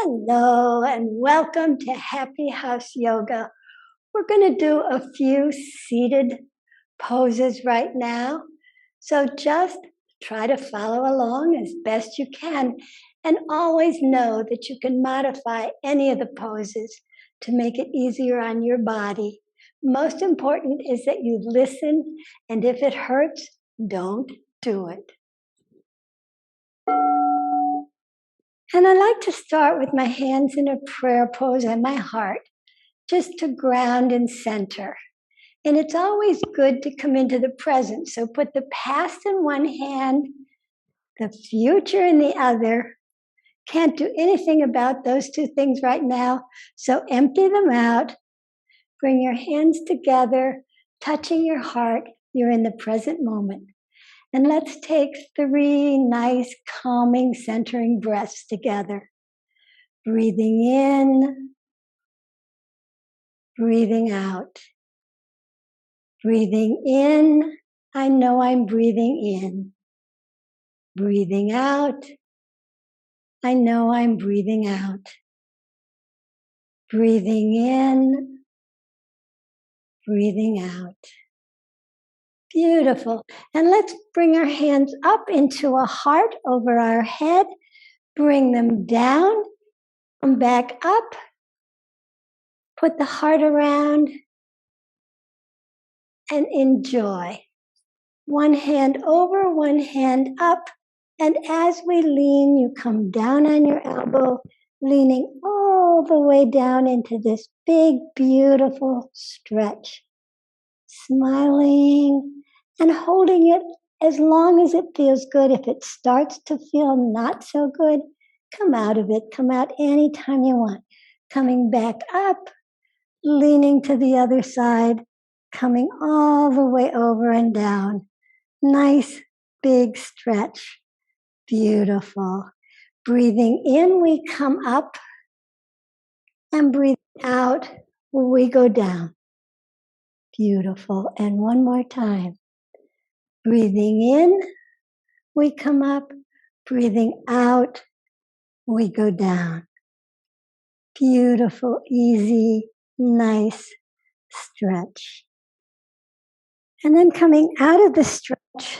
Hello and welcome to Happy House Yoga. We're going to do a few seated poses right now. So just try to follow along as best you can and always know that you can modify any of the poses to make it easier on your body. Most important is that you listen, and if it hurts, don't do it. And I like to start with my hands in a prayer pose and my heart, just to ground and center. And it's always good to come into the present. So put the past in one hand, the future in the other. Can't do anything about those two things right now. So empty them out. Bring your hands together, touching your heart. You're in the present moment. And let's take 3 nice, calming, centering breaths together. Breathing in, breathing out. Breathing in, I know I'm breathing in. Breathing out, I know I'm breathing out. Breathing in, breathing out. Beautiful. And let's bring our hands up into a heart over our head. Bring them down, come back up. Put the heart around and enjoy. One hand over, one hand up. And as we lean, you come down on your elbow, leaning all the way down into this big, beautiful stretch. Smiling and holding it as long as it feels good. If it starts to feel not so good, come out of it. Come out anytime you want. Coming back up, leaning to the other side, coming all the way over and down. Nice, big stretch. Beautiful. Breathing in, we come up, and breathing out, we go down. Beautiful. And one more time. Breathing in, we come up. Breathing out, we go down. Beautiful, easy, nice stretch. And then coming out of the stretch,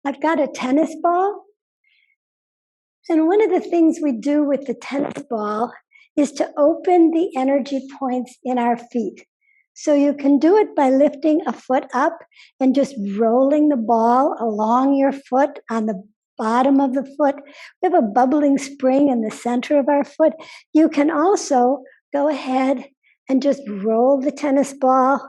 I've got a tennis ball. And one of the things we do with the tennis ball is to open the energy points in our feet. So you can do it by lifting a foot up and just rolling the ball along your foot on the bottom of the foot. We have a bubbling spring in the center of our foot. You can also go ahead and just roll the tennis ball,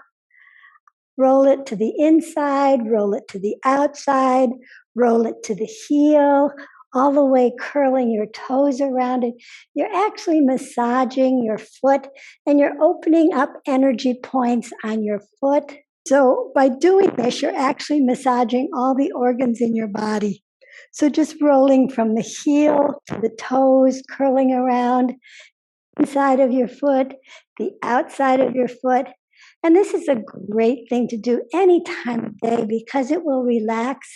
roll it to the inside, roll it to the outside, roll it to the heel, all the way curling your toes around it. You're actually massaging your foot and you're opening up energy points on your foot. So by doing this, you're actually massaging all the organs in your body. So just rolling from the heel to the toes, curling around inside of your foot, the outside of your foot. And this is a great thing to do any time of day because it will relax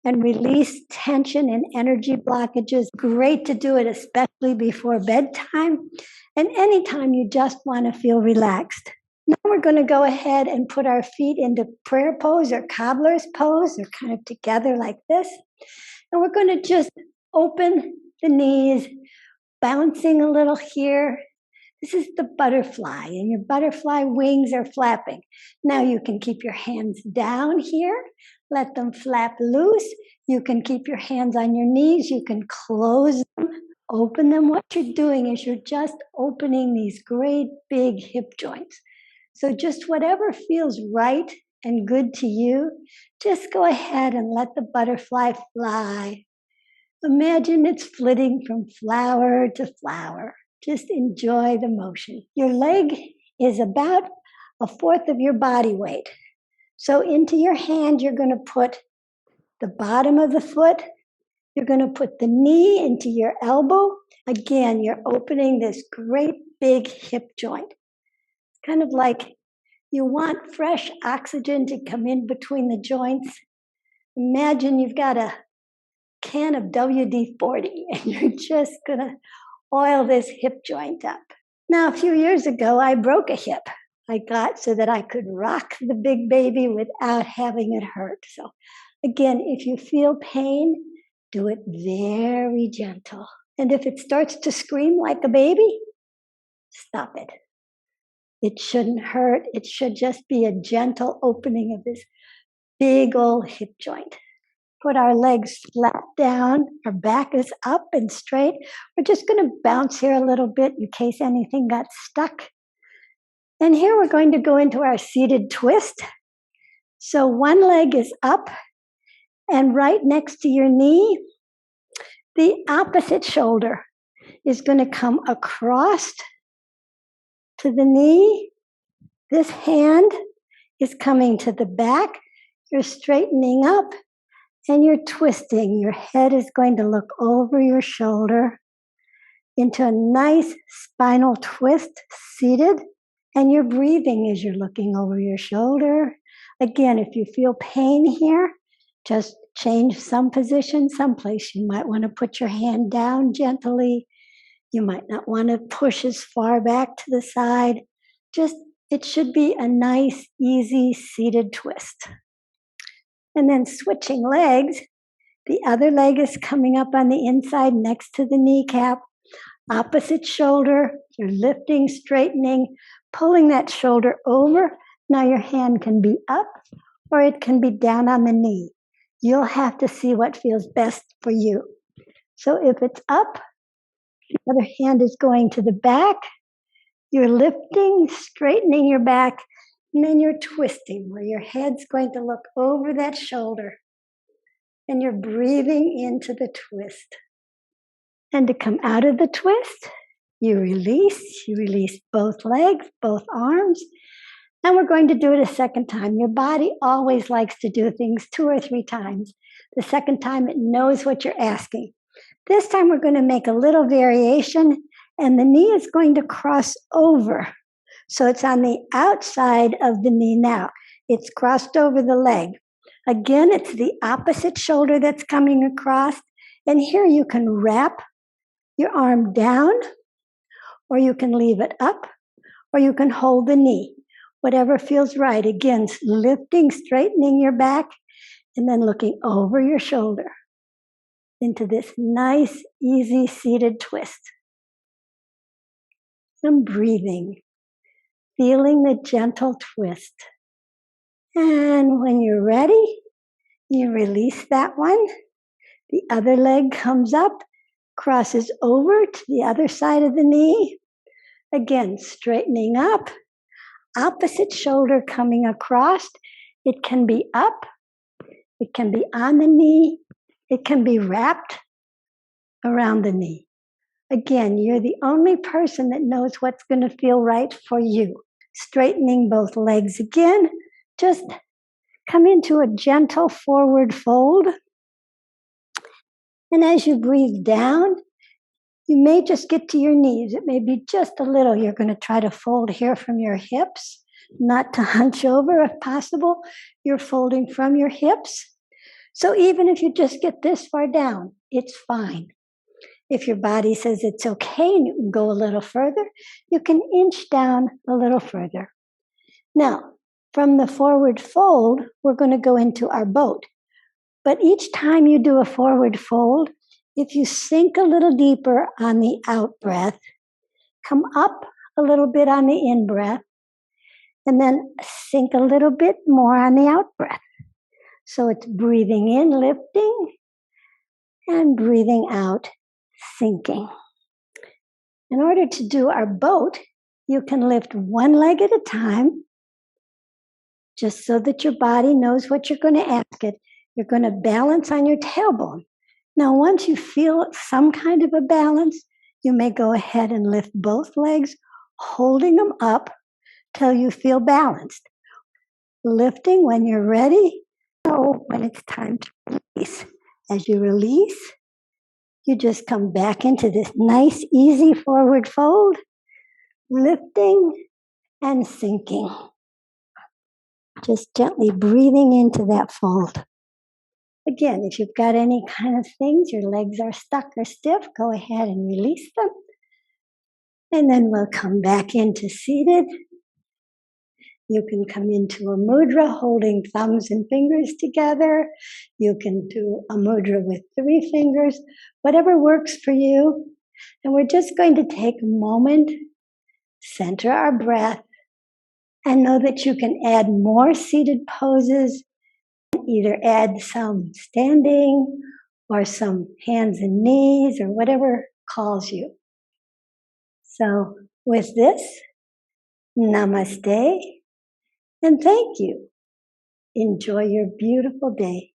and release tension and energy blockages. Great to do it, especially before bedtime and anytime you just want to feel relaxed. Now we're going to go ahead and put our feet into prayer pose or cobbler's pose. They're kind of together like this. And we're going to just open the knees, bouncing a little here. This is the butterfly, and your butterfly wings are flapping. Now you can keep your hands down here. Let them flap loose. You can keep your hands on your knees. You can close them, open them. What you're doing is you're just opening these great big hip joints. So just whatever feels right and good to you, just go ahead and let the butterfly fly. Imagine it's flitting from flower to flower. Just enjoy the motion. Your leg is about 1/4 of your body weight. So into your hand, you're going to put the bottom of the foot. You're going to put the knee into your elbow. Again, you're opening this great big hip joint. Kind of like you want fresh oxygen to come in between the joints. Imagine you've got a can of WD-40 and you're just going to oil this hip joint up. Now, a few years ago, I broke a hip. I got so that I could rock the big baby without having it hurt. So again, if you feel pain, do it very gentle. And if it starts to scream like a baby, stop it. It shouldn't hurt. It should just be a gentle opening of this big old hip joint. Put our legs flat down. Our back is up and straight. We're just going to bounce here a little bit in case anything got stuck. And here we're going to go into our seated twist. So one leg is up, and right next to your knee, the opposite shoulder is going to come across to the knee. This hand is coming to the back. You're straightening up and you're twisting. Your head is going to look over your shoulder into a nice spinal twist, seated. And you're breathing as you're looking over your shoulder. Again, if you feel pain here, just change some position, someplace. You might want to put your hand down gently. You might not want to push as far back to the side. Just, it should be a nice, easy seated twist. And then switching legs, the other leg is coming up on the inside next to the kneecap. Opposite shoulder, you're lifting, straightening, pulling that shoulder over. Now your hand can be up or it can be down on the knee. You'll have to see what feels best for you. So if it's up, the other hand is going to the back. You're lifting, straightening your back, and then you're twisting where your head's going to look over that shoulder. And you're breathing into the twist. And to come out of the twist, you release both legs, both arms, and we're going to do it a second time. Your body always likes to do things 2 or 3 times. The second time, it knows what you're asking. This time, we're going to make a little variation, and the knee is going to cross over. So it's on the outside of the knee now. It's crossed over the leg. Again, it's the opposite shoulder that's coming across, and here you can wrap your arm down, or you can leave it up, or you can hold the knee, whatever feels right. Again, lifting, straightening your back, and then looking over your shoulder into this nice, easy seated twist. And breathing, feeling the gentle twist. And when you're ready, you release that one. The other leg comes up, crosses over to the other side of the knee. Again, straightening up, opposite shoulder coming across. It can be up, it can be on the knee, it can be wrapped around the knee. Again, you're the only person that knows what's going to feel right for you. Straightening both legs again, just come into a gentle forward fold. And as you breathe down, you may just get to your knees. It may be just a little. You're going to try to fold here from your hips, not to hunch over if possible. You're folding from your hips. So even if you just get this far down, it's fine. If your body says it's okay and you can go a little further, you can inch down a little further. Now, from the forward fold, we're going to go into our boat. But each time you do a forward fold, if you sink a little deeper on the out breath, come up a little bit on the in breath, and then sink a little bit more on the out breath. So it's breathing in, lifting, and breathing out, sinking. In order to do our boat, you can lift one leg at a time, just so that your body knows what you're going to ask it. You're going to balance on your tailbone. Now, once you feel some kind of a balance, you may go ahead and lift both legs, holding them up till you feel balanced. Lifting when you're ready, or when it's time to release. As you release, you just come back into this nice, easy forward fold, lifting and sinking. Just gently breathing into that fold. Again, if you've got any kind of things, your legs are stuck or stiff, go ahead and release them. And then we'll come back into seated. You can come into a mudra holding thumbs and fingers together. You can do a mudra with 3 fingers, whatever works for you. And we're just going to take a moment, center our breath, and know that you can add more seated poses, either add some standing or some hands and knees or whatever calls you. So with this, namaste and thank you. Enjoy your beautiful day.